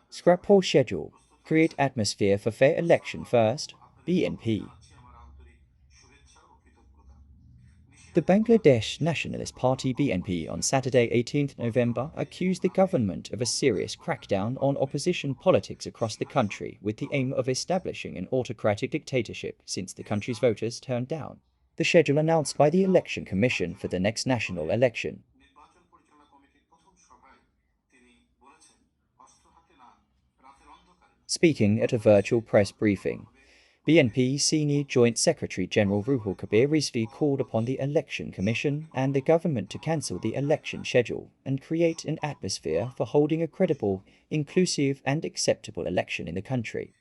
Scrap whole schedule. Create atmosphere for fair election first. BNP. The Bangladesh Nationalist Party BNP on Saturday 18th November accused the government of a serious crackdown on opposition politics across the country with the aim of establishing an autocratic dictatorship since the country's voters turned down the schedule announced by the Election Commission for the next national election. Speaking at a virtual press briefing, BNP Senior Joint Secretary-General Ruhul Kabir Rizvi called upon the Election Commission and the government to cancel the election schedule and create an atmosphere for holding a credible, inclusive and acceptable election in the country.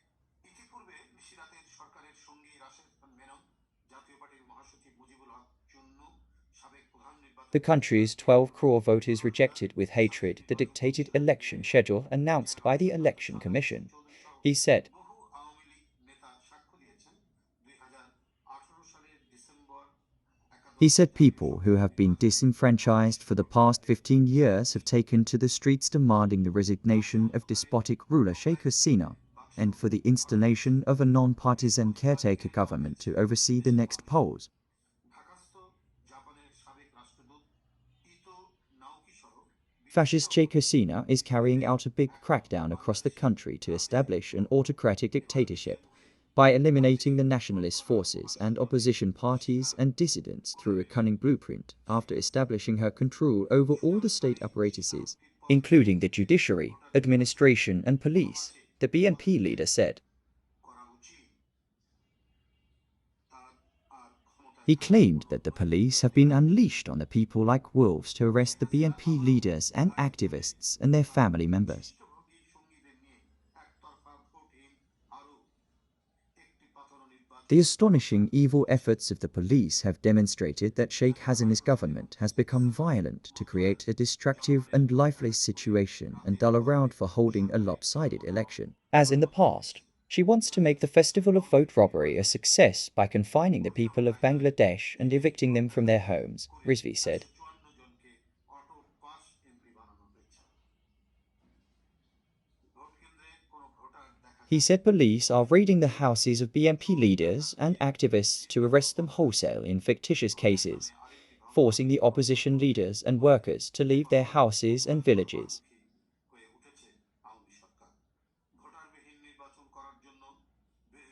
The country's 12 crore voters rejected with hatred the dictated election schedule announced by the Election Commission. He said, people who have been disenfranchised for the past 15 years have taken to the streets demanding the resignation of despotic ruler Sheikh Hasina and for the installation of a non-partisan caretaker government to oversee the next polls. Fascist Sheikh Hasina is carrying out a big crackdown across the country to establish an autocratic dictatorship by eliminating the nationalist forces and opposition parties and dissidents through a cunning blueprint after establishing her control over all the state apparatuses, including the judiciary, administration and police, the BNP leader said. He claimed that the police have been unleashed on the people like wolves to arrest the BNP leaders and activists and their family members. The astonishing evil efforts of the police have demonstrated that Sheikh Hasina's government has become violent to create a destructive and lifeless situation and dull around for holding a lopsided election. As in the past, she wants to make the festival of vote robbery a success by confining the people of Bangladesh and evicting them from their homes, Rizvi said. He said police are raiding the houses of BNP leaders and activists to arrest them wholesale in fictitious cases, forcing the opposition leaders and workers to leave their houses and villages.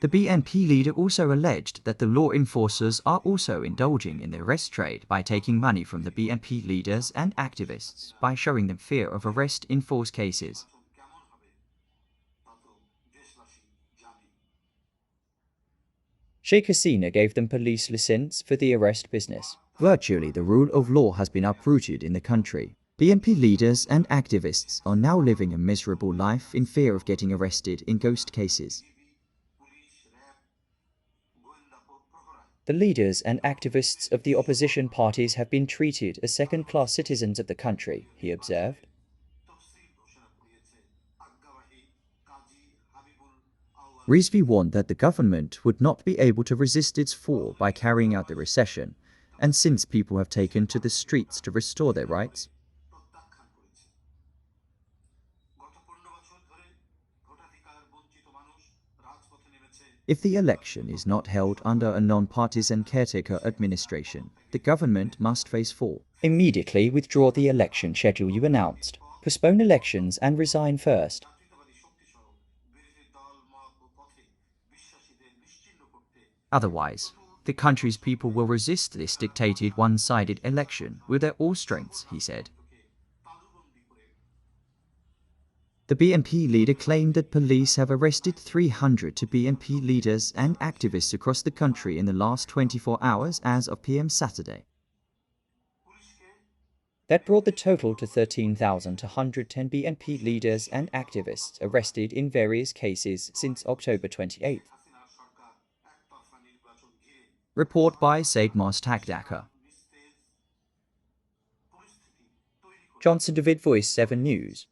The BNP leader also alleged that the law enforcers are also indulging in the arrest trade by taking money from the BNP leaders and activists by showing them fear of arrest in false cases. Sheikh Hasina gave them police license for the arrest business. Virtually, the rule of law has been uprooted in the country. BNP leaders and activists are now living a miserable life in fear of getting arrested in ghost cases. The leaders and activists of the opposition parties have been treated as second-class citizens of the country, he observed. Rizvi warned that the government would not be able to resist its fall by carrying out the recession, and since people have taken to the streets to restore their rights. If the election is not held under a non-partisan caretaker administration, the government must face fall. Immediately withdraw the election schedule you announced. Postpone elections and resign first. Otherwise, the country's people will resist this dictated one-sided election with their all strengths, he said. The BNP leader claimed that police have arrested 300 BNP leaders and activists across the country in the last 24 hours as of PM Saturday. That brought the total to 13,210 BNP leaders and activists arrested in various cases since October 28th. Report by Said Mostak Dhaka. Johnson David, Voice 7 News.